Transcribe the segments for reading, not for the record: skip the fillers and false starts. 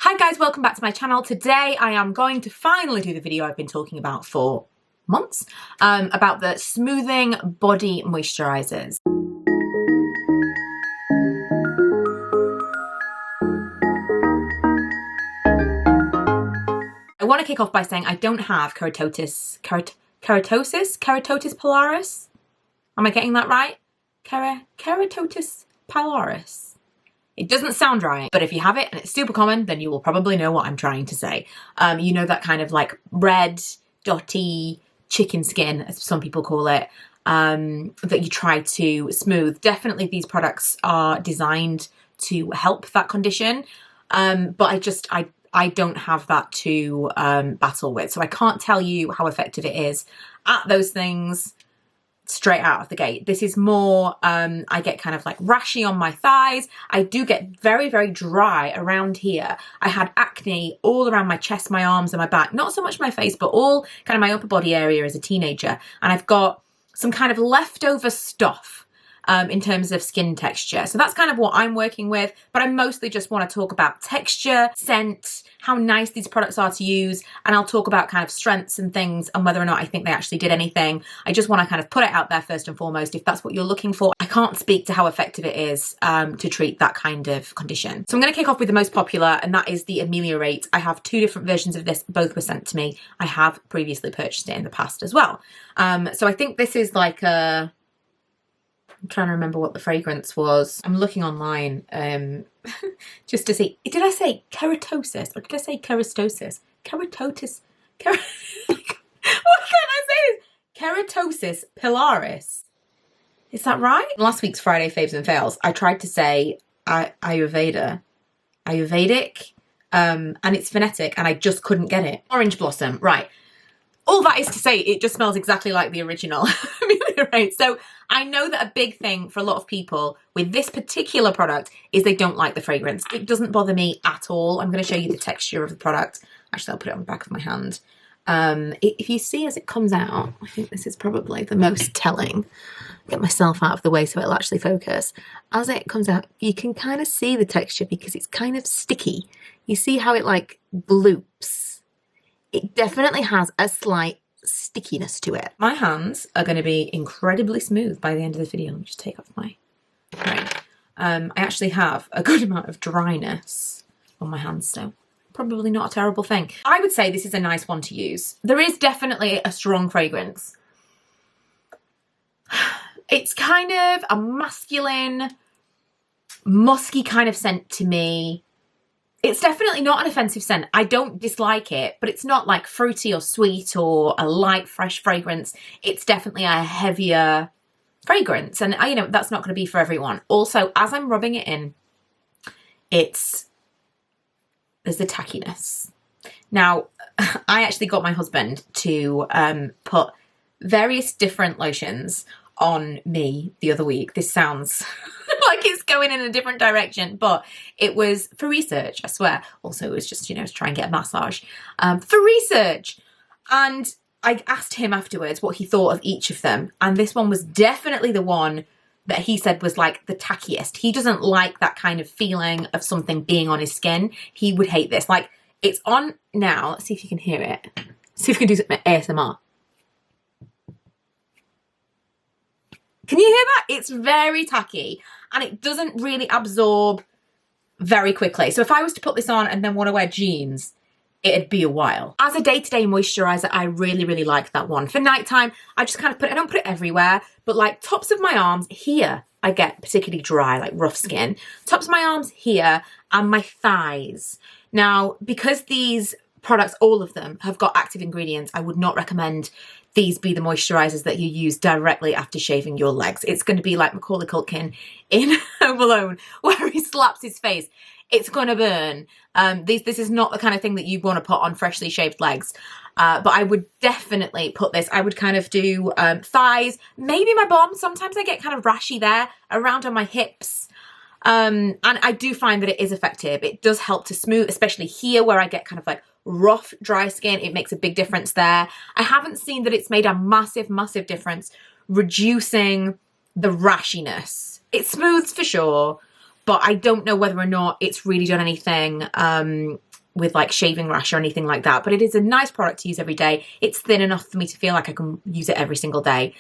Hi guys, welcome back to my channel. Today I am going to finally do the video I've been talking about for months, about the Smoothing Body Moisturizers. I want to kick off by saying I don't have Keratosis Pilaris. Am I getting that right? Keratosis Pilaris. It doesn't sound right, but if you have it and it's super common, then you will probably know what I'm trying to say. You know, that kind of like red, dotty chicken skin, as some people call it, that you try to smooth. Definitely these products are designed to help that condition, but I don't have that to battle with. So I can't tell you how effective it is at those things straight out of the gate. This is more, I get kind of like rashy on my thighs. I do get very, very dry around here. I had acne all around my chest, my arms and my back. Not so much my face, but all kind of my upper body area as a teenager. And I've got some kind of leftover stuff in terms of skin texture. So that's kind of what I'm working with, but I mostly just want to talk about texture, scent, how nice these products are to use, and I'll talk about kind of strengths and things and whether or not I think they actually did anything. I just want to kind of put it out there first and foremost if that's what you're looking for. I can't speak to how effective it is to treat that kind of condition. So I'm going to kick off with the most popular, and that is the Ameliorate. I have two different versions of this, both were sent to me. I have previously purchased it in the past as well. So I think this is like a... I'm trying to remember what the fragrance was. I'm looking online just to see. Did I say keratosis or did I say keratosis? Keratosis. What can I say? Keratosis Pilaris. Is that right? Last week's Friday Faves and Fails, I tried to say Ayurvedic, and it's phonetic, and I just couldn't get it. Orange blossom, right. All that is to say, it just smells exactly like the original Ameliorate. So I know that a big thing for a lot of people with this particular product is they don't like the fragrance. It doesn't bother me at all. I'm going to show you the texture of the product. Actually, I'll put it on the back of my hand. If you see as it comes out, I think this is probably the most telling. Get myself out of the way so it'll actually focus. As it comes out, you can kind of see the texture because it's kind of sticky. You see how it like bloops. It definitely has a slight stickiness to it. My hands are going to be incredibly smooth by the end of the video. Let me just take off my... Right. I actually have a good amount of dryness on my hands still. Probably not a terrible thing. I would say this is a nice one to use. There is definitely a strong fragrance. It's kind of a masculine, musky kind of scent to me. It's definitely not an offensive scent. I don't dislike it, but it's not like fruity or sweet or a light, fresh fragrance. It's definitely a heavier fragrance. And, you know, that's not going to be for everyone. Also, as I'm rubbing it in, there's the tackiness. Now, I actually got my husband to put various different lotions on me the other week. This sounds... like it's going in a different direction, but it was for research, I swear. Also, it was just, you know, to try and get a massage for research. And I asked him afterwards what he thought of each of them. And this one was definitely the one that he said was like the tackiest. He doesn't like that kind of feeling of something being on his skin. He would hate this. Like, it's on now. Let's see if you can hear it. See if we can do some ASMR. Can you hear that? It's very tacky and it doesn't really absorb very quickly. So if I was to put this on and then want to wear jeans, it'd be a while. As a day-to-day moisturizer, I really, really like that one. For nighttime, I just kind of I don't put it everywhere, but like tops of my arms here, I get particularly dry, like rough skin. Tops of my arms here and my thighs. Now, because these products, all of them, have got active ingredients, I would not recommend these be the moisturizers that you use directly after shaving your legs. It's going to be like Macaulay Culkin in Home Alone, where he slaps his face. It's going to burn. This is not the kind of thing that you want to put on freshly shaved legs. But I would definitely put this. I would kind of do thighs, maybe my bum. Sometimes I get kind of rashy there, around on my hips. And I do find that it is effective. It does help to smooth, especially here where I get kind of like rough, dry skin. It makes a big difference there. I haven't seen that it's made a massive, massive difference reducing the rashiness. It smooths for sure, but I don't know whether or not it's really done anything with like shaving rash or anything like that, but it is a nice product to use every day. It's thin enough for me to feel like I can use it every single day,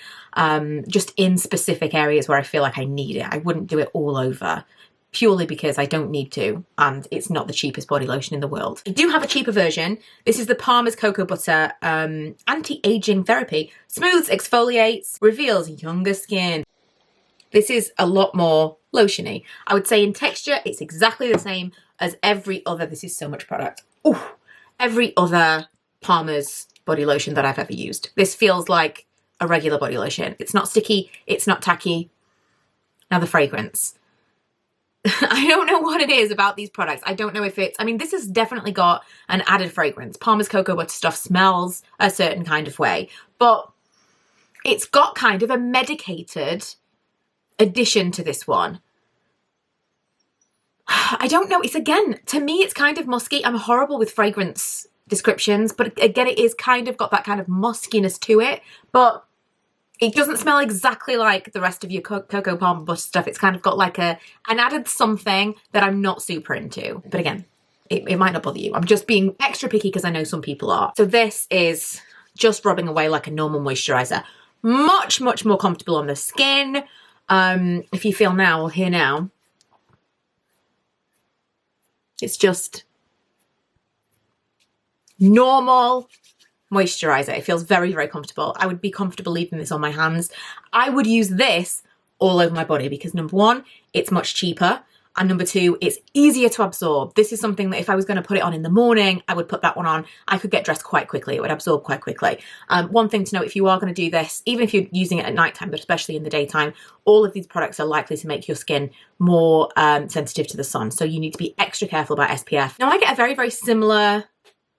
just in specific areas where I feel like I need it. I wouldn't do it all over, purely because I don't need to, and it's not the cheapest body lotion in the world. I do have a cheaper version. This is the Palmer's Cocoa Butter Anti-Aging Therapy. Smooths, exfoliates, reveals younger skin. This is a lot more lotiony. I would say in texture, it's exactly the same as every other, this is so much product, ooh, every other Palmer's body lotion that I've ever used. This feels like a regular body lotion. It's not sticky, it's not tacky. Now the fragrance. I don't know what it is about these products. I don't know if it's, I mean, this has definitely got an added fragrance. Palmer's Cocoa Butter stuff smells a certain kind of way, but it's got kind of a medicated addition to this one. I don't know. It's, again, to me, it's kind of musky. I'm horrible with fragrance descriptions, but again, it is kind of got that kind of muskiness to it, but it doesn't smell exactly like the rest of your Cocoa Palmer Butter stuff. It's kind of got like an added something that I'm not super into. But again, it might not bother you. I'm just being extra picky because I know some people are. So this is just rubbing away like a normal moisturizer. Much, much more comfortable on the skin. If you feel now or hear now, it's just normal moisturizer. It feels very, very comfortable. I would be comfortable leaving this on my hands. I would use this all over my body because number one, it's much cheaper. And number two, it's easier to absorb. This is something that if I was going to put it on in the morning, I would put that one on. I could get dressed quite quickly. It would absorb quite quickly. One thing to note, if you are going to do this, even if you're using it at nighttime, but especially in the daytime, all of these products are likely to make your skin more sensitive to the sun. So you need to be extra careful about SPF. Now I get a very, very similar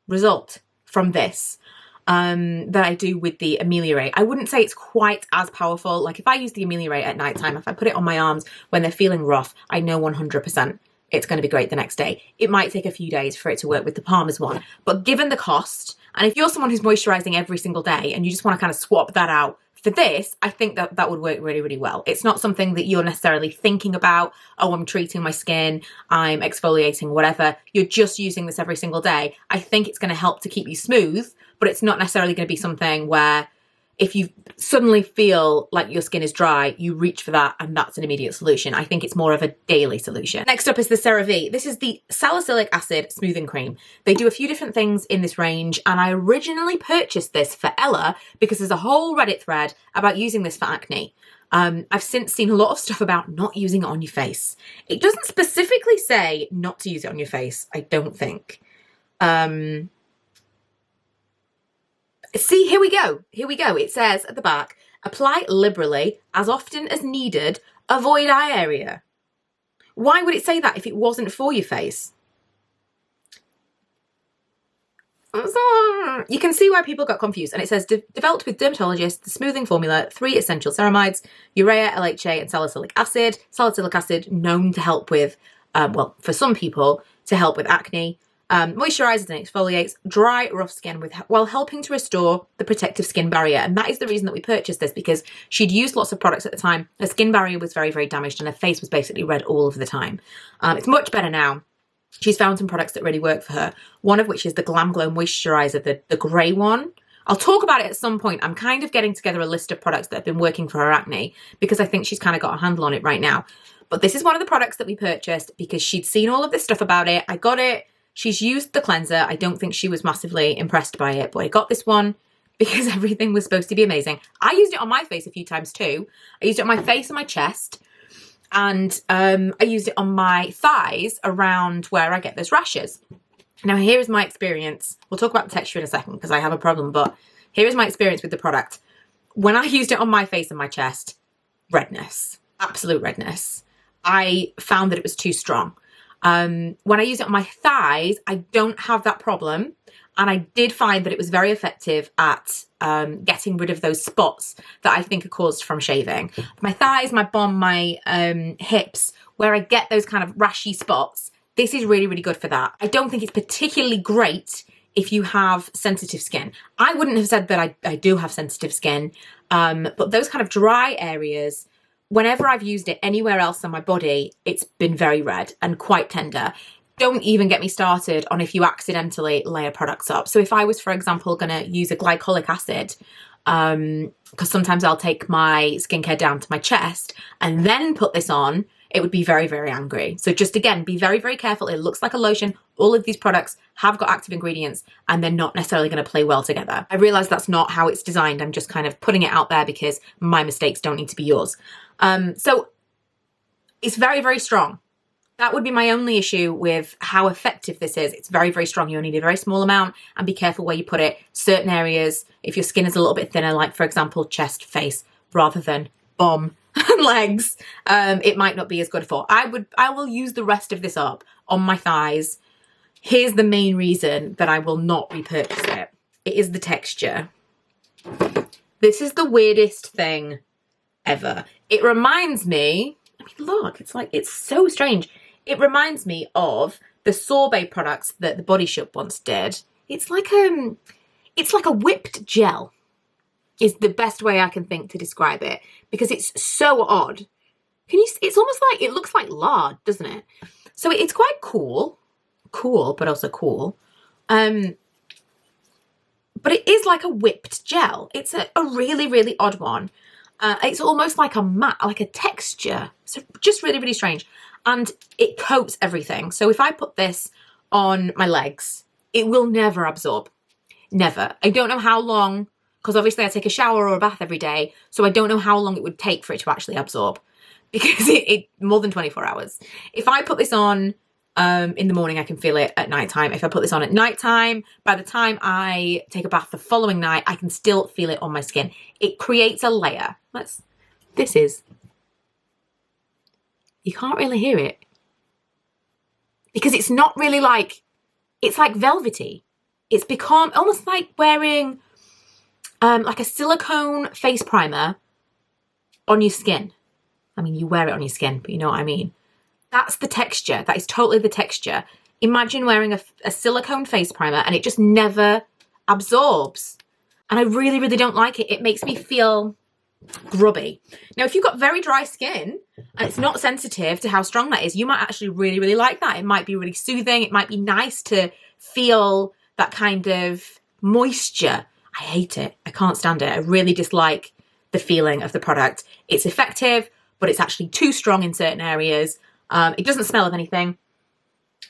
result from this that I do with the Ameliorate. I wouldn't say it's quite as powerful. Like if I use the Ameliorate at nighttime, if I put it on my arms when they're feeling rough, I know 100% it's going to be great the next day. It might take a few days for it to work with the Palmer's one, but given the cost, and if you're someone who's moisturizing every single day and you just want to kind of swap that out for this, I think that that would work really, really well. It's not something that you're necessarily thinking about, oh, I'm treating my skin, I'm exfoliating, whatever. You're just using this every single day. I think it's going to help to keep you smooth, but it's not necessarily going to be something where if you suddenly feel like your skin is dry, you reach for that and that's an immediate solution. I think it's more of a daily solution. Next up is the CeraVe. This is the salicylic acid smoothing cream. They do a few different things in this range, and I originally purchased this for Ella because there's a whole Reddit thread about using this for acne. I've since seen a lot of stuff about not using it on your face. It doesn't specifically say not to use it on your face, I don't think. See, here we go. Here we go. It says at the back, apply liberally as often as needed, avoid eye area. Why would it say that if it wasn't for your face? You can see why people got confused. And it says, developed with dermatologists, the smoothing formula, 3 essential ceramides, urea, LHA, and salicylic acid. Salicylic acid known to help with, well, for some people, to help with acne. Moisturizes and exfoliates dry, rough skin while helping to restore the protective skin barrier. And that is the reason that we purchased this, because she'd used lots of products at the time. Her skin barrier was very, very damaged and her face was basically red all of the time. It's much better now. She's found some products that really work for her. One of which is the Glam Glow Moisturizer, the grey one. I'll talk about it at some point. I'm kind of getting together a list of products that have been working for her acne because I think she's kind of got a handle on it right now. But this is one of the products that we purchased because she'd seen all of this stuff about it. I got it. She's used the cleanser. I don't think she was massively impressed by it, but I got this one because everything was supposed to be amazing. I used it on my face a few times too. I used it on my face and my chest, and I used it on my thighs around where I get those rashes. Now, here is my experience. We'll talk about the texture in a second because I have a problem, but here is my experience with the product. When I used it on my face and my chest, redness, absolute redness. I found that it was too strong. When I use it on my thighs, I don't have that problem. And I did find that it was very effective at getting rid of those spots that I think are caused from shaving. My thighs, my bum, my hips, where I get those kind of rashy spots, this is really, really good for that. I don't think it's particularly great if you have sensitive skin. I wouldn't have said that I do have sensitive skin, but those kind of dry areas, whenever I've used it anywhere else on my body, it's been very red and quite tender. Don't even get me started on if you accidentally layer products up. So if I was, for example, going to use a glycolic acid, because sometimes I'll take my skincare down to my chest and then put this on, it would be very, very angry. So just again, be very, very careful. It looks like a lotion. All of these products have got active ingredients and they're not necessarily going to play well together. I realize that's not how it's designed. I'm just kind of putting it out there because my mistakes don't need to be yours. So it's very, very strong. That would be my only issue with how effective this is. It's very, very strong. You only need a very small amount and be careful where you put it. Certain areas, if your skin is a little bit thinner, like for example, chest, face, rather than bum and legs, it might not be as good for. I will use the rest of this up on my thighs. Here's the main reason that I will not repurchase it. It is the texture. This is the weirdest thing ever. It reminds me, I mean, look, it's so strange. It reminds me of the sorbet products that the Body Shop once did. It's like a whipped gel is the best way I can think to describe it, because it's so odd. It's almost like, it looks like lard, doesn't it? So it's quite cool, but also cool. But it is like a whipped gel. It's a really, really odd one. It's almost like a matte, like a texture. So just really, really strange. And it coats everything. So if I put this on my legs, it will never absorb. Never. I don't know how long, because obviously I take a shower or a bath every day. So I don't know how long it would take for it to actually absorb, because it more than 24 hours. If I put this on in the morning, I can feel it at nighttime. If I put this on at nighttime, by the time I take a bath the following night, I can still feel it on my skin. It creates a layer. You can't really hear it because it's not really like, it's like velvety. It's become almost like wearing like a silicone face primer on your skin. I mean, you wear it on your skin, but you know what I mean. That's the texture. That is totally the texture. Imagine wearing a silicone face primer and it just never absorbs. And I really, really don't like it. It makes me feel grubby. Now, if you've got very dry skin and it's not sensitive to how strong that is, you might actually really, really like that. It might be really soothing. It might be nice to feel that kind of moisture. I hate it. I can't stand it. I really dislike the feeling of the product. It's effective, but it's actually too strong in certain areas. It doesn't smell of anything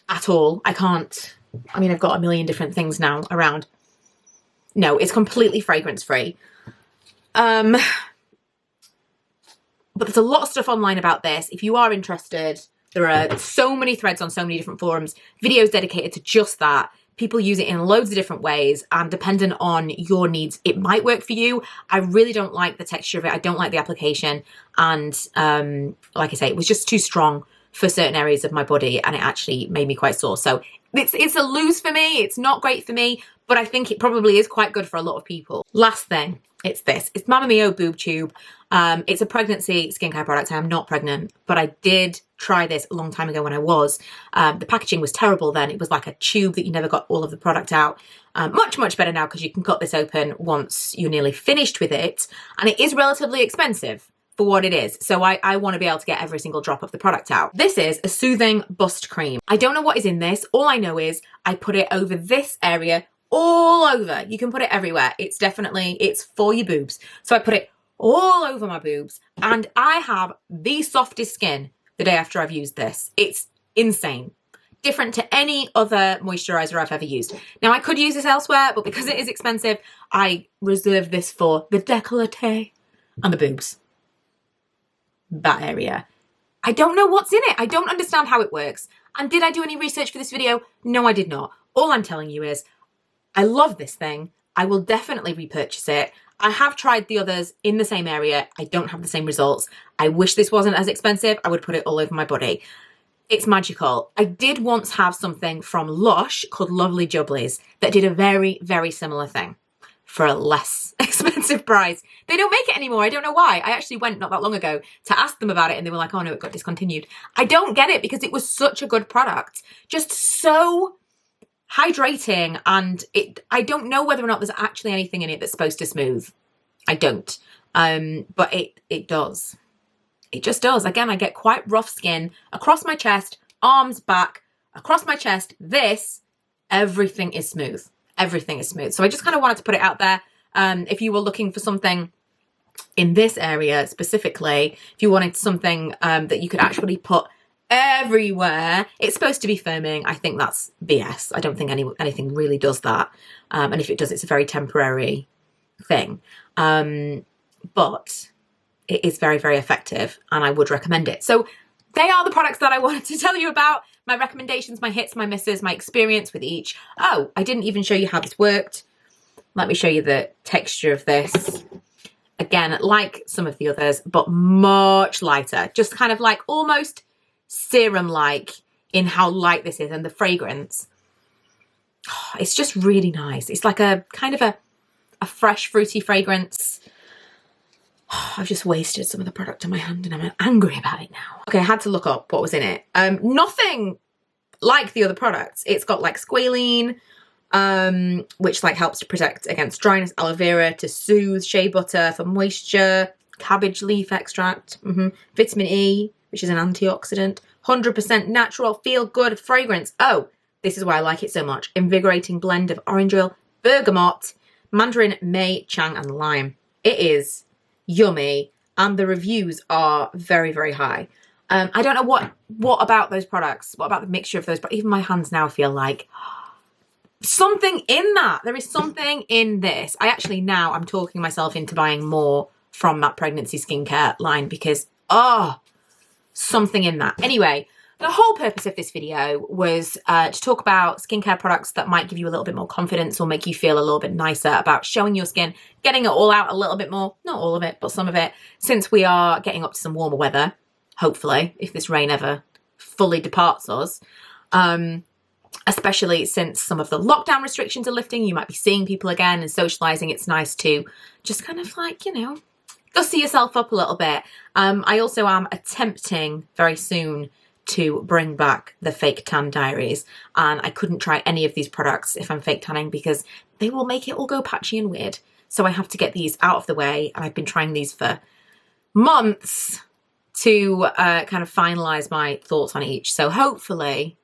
at all. I've got a million different things now around. No, it's completely fragrance free. But there's a lot of stuff online about this. If you are interested, there are so many threads on so many different forums, videos dedicated to just that. People use it in loads of different ways, and depending on your needs, it might work for you. I really don't like the texture of it. I don't like the application. And like I say, it was just too strong for certain areas of my body, and it actually made me quite sore. So it's a lose for me. It's not great for me, but I think it probably is quite good for a lot of people. Last thing, it's this. It's Mama Mio Boob Tube. It's a pregnancy skincare product. I am not pregnant, but I did try this a long time ago when I was. The packaging was terrible then. It was like a tube that you never got all of the product out. Much, much better now because you can cut this open once you're nearly finished with it. And it is relatively expensive for what it is. So I want to be able to get every single drop of the product out. This is a soothing bust cream. I don't know what is in this. All I know is I put it over this area, all over. You can put it everywhere. It's for your boobs. So I put it all over my boobs, and I have the softest skin the day after I've used this. It's insane. Different to any other moisturizer I've ever used. Now, I could use this elsewhere, but because it is expensive, I reserve this for the décolleté and the boobs. That area. I don't know what's in it. I don't understand how it works. And did I do any research for this video? No, I did not. All I'm telling you is I love this thing. I will definitely repurchase it. I have tried the others in the same area. I don't have the same results. I wish this wasn't as expensive. I would put it all over my body. It's magical. I did once have something from Lush called Lovely Jubblies that did a very, very similar thing for a less expensive price. They don't make it anymore. I don't know why. I actually went not that long ago to ask them about it and they were like, oh no, it got discontinued. I don't get it because it was such a good product. Just so hydrating, and I don't know whether or not there's actually anything in it that's supposed to smooth. I don't. But it does. It just does. Again, I get quite rough skin across my chest, arms, back, across my chest, this, everything is smooth. Everything is smooth. So I just kind of wanted to put it out there. If you were looking for something in this area specifically, if you wanted something that you could actually put everywhere, it's supposed to be firming. I think that's BS. I don't think anything really does that. And if it does, it's a very temporary thing. But it is very, very effective and I would recommend it. So they are the products that I wanted to tell you about. My recommendations, my hits, my misses, my experience with each. Oh, I didn't even show you how this worked. Let me show you the texture of this. Again, like some of the others, but much lighter. Just kind of like almost serum-like in how light this is, and the fragrance. Oh, it's just really nice. It's like a kind of a fresh, fruity fragrance. Oh, I've just wasted some of the product on my hand and I'm angry about it now. Okay, I had to look up what was in it. Nothing like the other products. It's got like squalene, which like helps to protect against dryness, aloe vera to soothe, shea butter for moisture, cabbage leaf extract, vitamin E, which is an antioxidant, 100% natural, feel-good fragrance. Oh, this is why I like it so much. Invigorating blend of orange oil, bergamot, mandarin, may, chang, and lime. It is yummy, and the reviews are very, very high. I don't know what about those products, what about the mixture of those, but even my hands now feel like something in that. There is something in this. I'm talking myself into buying more from that pregnancy skincare line because, something in that. Anyway, the whole purpose of this video was to talk about skincare products that might give you a little bit more confidence or make you feel a little bit nicer about showing your skin, getting it all out a little bit more. Not all of it, but some of it, since we are getting up to some warmer weather, hopefully, if this rain ever fully departs us. Especially since some of the lockdown restrictions are lifting, you might be seeing people again and socializing. It's nice to just kind of like, gussy yourself up a little bit. I also am attempting very soon to bring back the fake tan diaries, and I couldn't try any of these products if I'm fake tanning because they will make it all go patchy and weird. So I have to get these out of the way, and I've been trying these for months to kind of finalize my thoughts on each. So hopefully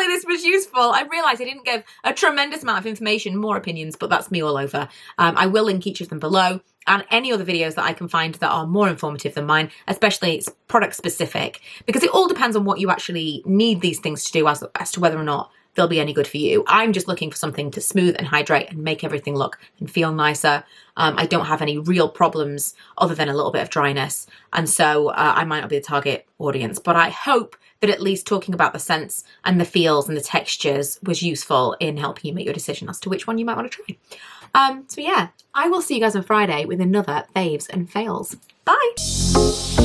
this was useful. I realised I didn't give a tremendous amount of information, more opinions, but that's me all over. I will link each of them below, and any other videos that I can find that are more informative than mine, especially product specific, because it all depends on what you actually need these things to do as to whether or not they'll be any good for you. I'm just looking for something to smooth and hydrate and make everything look and feel nicer. I don't have any real problems other than a little bit of dryness, and so I might not be the target audience, but I hope that at least talking about the scents and the feels and the textures was useful in helping you make your decision as to which one you might want to try. So yeah, I will see you guys on Friday with another faves and fails. Bye!